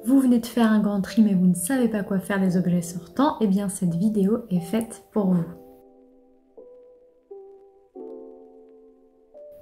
vous venez de faire un grand tri mais vous ne savez pas quoi faire des objets sortants, eh bien cette vidéo est faite pour vous.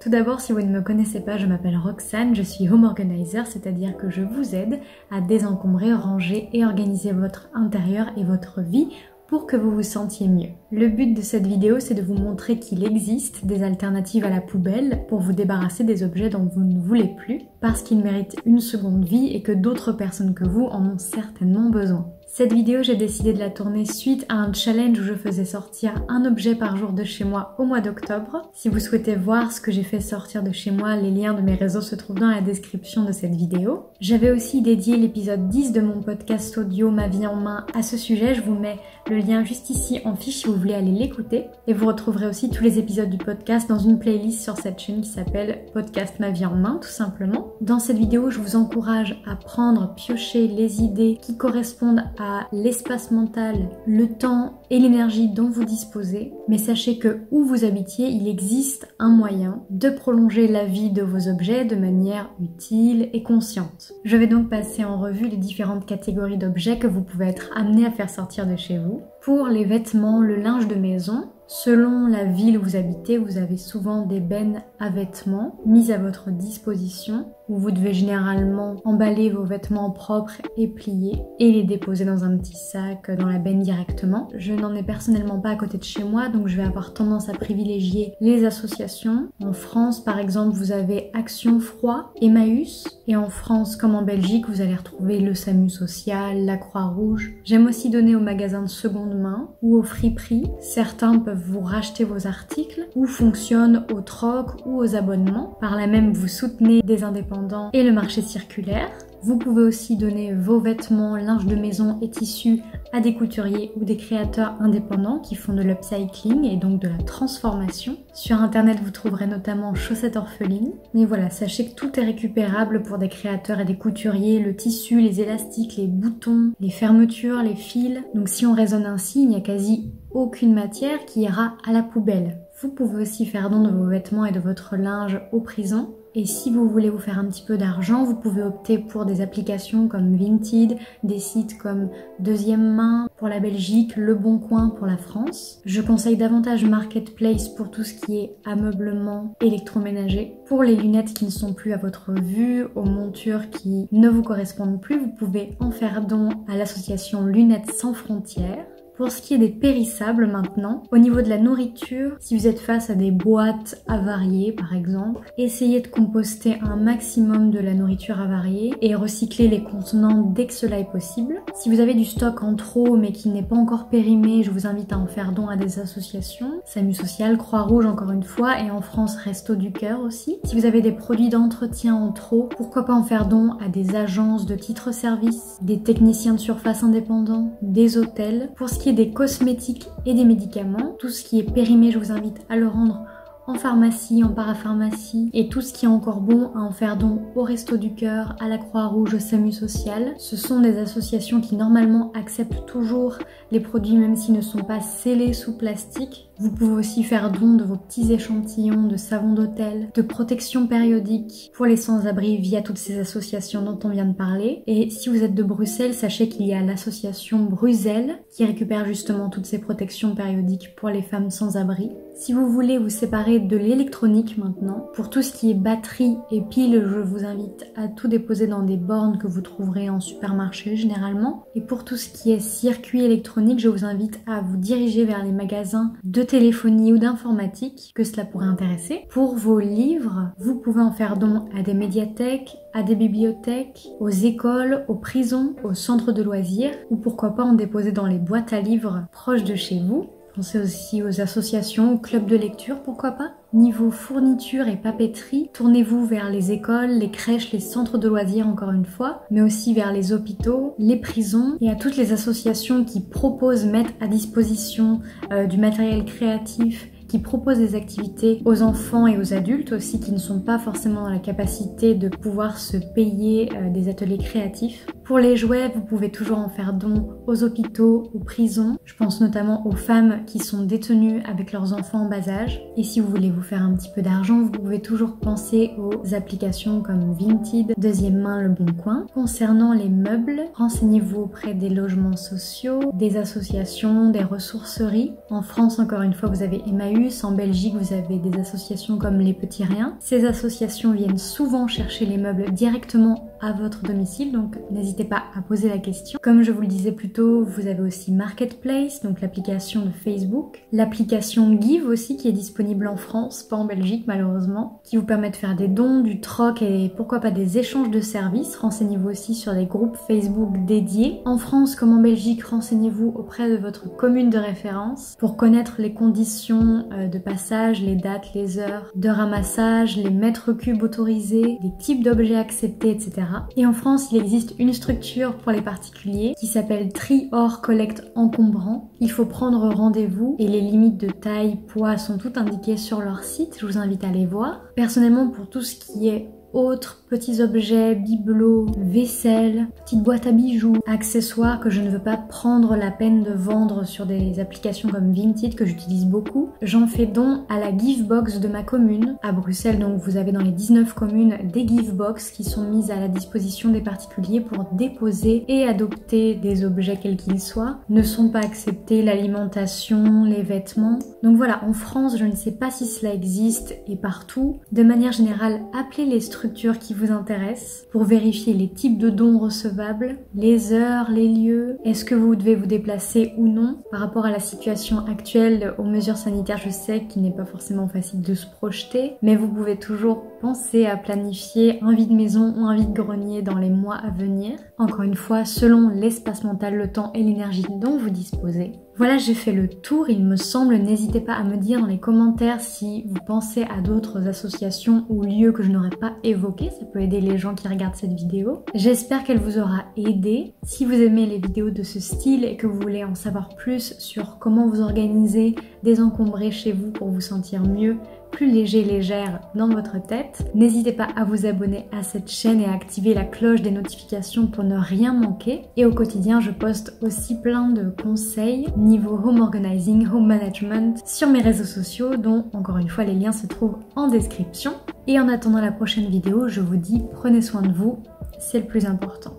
Tout d'abord, si vous ne me connaissez pas, je m'appelle Roxane, je suis home organizer, c'est-à-dire que je vous aide à désencombrer, ranger et organiser votre intérieur et votre vie pour que vous vous sentiez mieux. Le but de cette vidéo, c'est de vous montrer qu'il existe des alternatives à la poubelle pour vous débarrasser des objets dont vous ne voulez plus, parce qu'ils méritent une seconde vie et que d'autres personnes que vous en ont certainement besoin. Cette vidéo, j'ai décidé de la tourner suite à un challenge où je faisais sortir un objet par jour de chez moi au mois d'octobre. Si vous souhaitez voir ce que j'ai fait sortir de chez moi, les liens de mes réseaux se trouvent dans la description de cette vidéo. J'avais aussi dédié l'épisode 10 de mon podcast audio Ma vie en main à ce sujet. Je vous mets le lien juste ici en fiche si vous voulez aller l'écouter. Et vous retrouverez aussi tous les épisodes du podcast dans une playlist sur cette chaîne qui s'appelle Podcast Ma vie en main, tout simplement. Dans cette vidéo, je vous encourage à prendre, piocher les idées qui correspondent à l'espace mental, le temps et l'énergie dont vous disposez. Mais sachez que où vous habitiez, il existe un moyen de prolonger la vie de vos objets de manière utile et consciente. Je vais donc passer en revue les différentes catégories d'objets que vous pouvez être amenés à faire sortir de chez vous. Pour les vêtements, le linge de maison, selon la ville où vous habitez, vous avez souvent des bennes à vêtements mises à votre disposition où vous devez généralement emballer vos vêtements propres et pliés et les déposer dans un petit sac dans la benne directement. Je n'en ai personnellement pas à côté de chez moi, donc je vais avoir tendance à privilégier les associations. En France, par exemple, vous avez Action Froid, Emmaüs, et en France comme en Belgique, vous allez retrouver le SAMU social, la Croix-Rouge. J'aime aussi donner aux magasins de seconde main ou aux friperies. Certains peuvent vous racheter vos articles ou fonctionnent au troc ou aux abonnements. Par là même, vous soutenez des indépendants et le marché circulaire. Vous pouvez aussi donner vos vêtements, linge de maison et tissus à des couturiers ou des créateurs indépendants qui font de l'upcycling et donc de la transformation. Sur internet, vous trouverez notamment chaussettes orphelines. Mais voilà, sachez que tout est récupérable pour des créateurs et des couturiers, le tissu, les élastiques, les boutons, les fermetures, les fils. Donc si on raisonne ainsi, il n'y a quasi aucune matière qui ira à la poubelle. Vous pouvez aussi faire don de vos vêtements et de votre linge aux prisons. Et si vous voulez vous faire un petit peu d'argent, vous pouvez opter pour des applications comme Vinted, des sites comme Deuxième Main pour la Belgique, Le Bon Coin pour la France. Je conseille davantage Marketplace pour tout ce qui est ameublement électroménager. Pour les lunettes qui ne sont plus à votre vue, aux montures qui ne vous correspondent plus, vous pouvez en faire don à l'association Lunettes sans frontières. Pour ce qui est des périssables maintenant, au niveau de la nourriture, si vous êtes face à des boîtes avariées par exemple, essayez de composter un maximum de la nourriture avariée et recycler les contenants dès que cela est possible. Si vous avez du stock en trop mais qui n'est pas encore périmé, je vous invite à en faire don à des associations, SAMU social, Croix-Rouge encore une fois, et en France Restos du Cœur aussi. Si vous avez des produits d'entretien en trop, pourquoi pas en faire don à des agences de titre-service, des techniciens de surface indépendants, des hôtels. Pour ce qui est des cosmétiques et des médicaments, tout ce qui est périmé, je vous invite à le rendre en pharmacie, en parapharmacie, et tout ce qui est encore bon à en faire don au Resto du Cœur, à la Croix-Rouge, au SAMU social. Ce sont des associations qui normalement acceptent toujours les produits même s'ils ne sont pas scellés sous plastique. Vous pouvez aussi faire don de vos petits échantillons de savon d'hôtel, de protection périodique pour les sans-abri via toutes ces associations dont on vient de parler. Et si vous êtes de Bruxelles, sachez qu'il y a l'association Bruxelles qui récupère justement toutes ces protections périodiques pour les femmes sans-abri. Si vous voulez vous séparer de l'électronique maintenant, pour tout ce qui est batterie et piles, je vous invite à tout déposer dans des bornes que vous trouverez en supermarché généralement. Et pour tout ce qui est circuit électronique, je vous invite à vous diriger vers les magasins de téléphonie ou d'informatique que cela pourrait intéresser. Pour vos livres, vous pouvez en faire don à des médiathèques, à des bibliothèques, aux écoles, aux prisons, aux centres de loisirs, ou pourquoi pas en déposer dans les boîtes à livres proches de chez vous. Pensez aussi aux associations, aux clubs de lecture, pourquoi pas. Niveau fourniture et papeterie, tournez-vous vers les écoles, les crèches, les centres de loisirs encore une fois, mais aussi vers les hôpitaux, les prisons et à toutes les associations qui proposent, mettre à disposition du matériel créatif, qui proposent des activités aux enfants et aux adultes aussi qui ne sont pas forcément dans la capacité de pouvoir se payer des ateliers créatifs. Pour les jouets, vous pouvez toujours en faire don aux hôpitaux, aux prisons. Je pense notamment aux femmes qui sont détenues avec leurs enfants en bas âge. Et si vous voulez vous faire un petit peu d'argent, vous pouvez toujours penser aux applications comme Vinted, Deuxième Main, Le Bon Coin. Concernant les meubles, renseignez-vous auprès des logements sociaux, des associations, des ressourceries. En France, encore une fois, vous avez Emmaüs. En Belgique, vous avez des associations comme Les Petits Riens. Ces associations viennent souvent chercher les meubles directement à votre domicile, donc n'hésitez pas à poser la question. Comme je vous le disais plus tôt, vous avez aussi Marketplace, donc l'application de Facebook, l'application Give aussi qui est disponible en France, pas en Belgique malheureusement, qui vous permet de faire des dons, du troc et pourquoi pas des échanges de services. Renseignez-vous aussi sur des groupes Facebook dédiés. En France comme en Belgique, renseignez-vous auprès de votre commune de référence pour connaître les conditions de passage, les dates, les heures de ramassage, les mètres cubes autorisés, les types d'objets acceptés, etc. Et en France, il existe une structure pour les particuliers qui s'appelle Tri Hors Collecte Encombrant. Il faut prendre rendez-vous et les limites de taille, poids sont toutes indiquées sur leur site. Je vous invite à les voir. Personnellement, pour tout ce qui est autres petits objets, bibelots, vaisselle, petites boîtes à bijoux, accessoires que je ne veux pas prendre la peine de vendre sur des applications comme Vinted que j'utilise beaucoup. J'en fais don à la Givebox de ma commune à Bruxelles. Donc vous avez dans les 19 communes des Givebox qui sont mises à la disposition des particuliers pour déposer et adopter des objets quels qu'ils soient. Ne sont pas acceptés l'alimentation, les vêtements. Donc voilà, en France, je ne sais pas si cela existe et partout. De manière générale, appelez les structures qui vous intéressent pour vérifier les types de dons recevables, les heures, les lieux, est-ce que vous devez vous déplacer ou non. Par rapport à la situation actuelle, aux mesures sanitaires, je sais qu'il n'est pas forcément facile de se projeter, mais vous pouvez toujours penser à planifier un vide-maison ou un vide-grenier dans les mois à venir. Encore une fois, selon l'espace mental, le temps et l'énergie dont vous disposez. Voilà, j'ai fait le tour, il me semble. N'hésitez pas à me dire dans les commentaires si vous pensez à d'autres associations ou lieux que je n'aurais pas évoqués. Ça peut aider les gens qui regardent cette vidéo. J'espère qu'elle vous aura aidé. Si vous aimez les vidéos de ce style et que vous voulez en savoir plus sur comment vous organiser, désencombrer chez vous pour vous sentir mieux, plus léger, légère dans votre tête, n'hésitez pas à vous abonner à cette chaîne et à activer la cloche des notifications pour ne rien manquer. Et au quotidien, je poste aussi plein de conseils niveau home organizing, home management sur mes réseaux sociaux, dont encore une fois les liens se trouvent en description. Et en attendant la prochaine vidéo, je vous dis prenez soin de vous, c'est le plus important.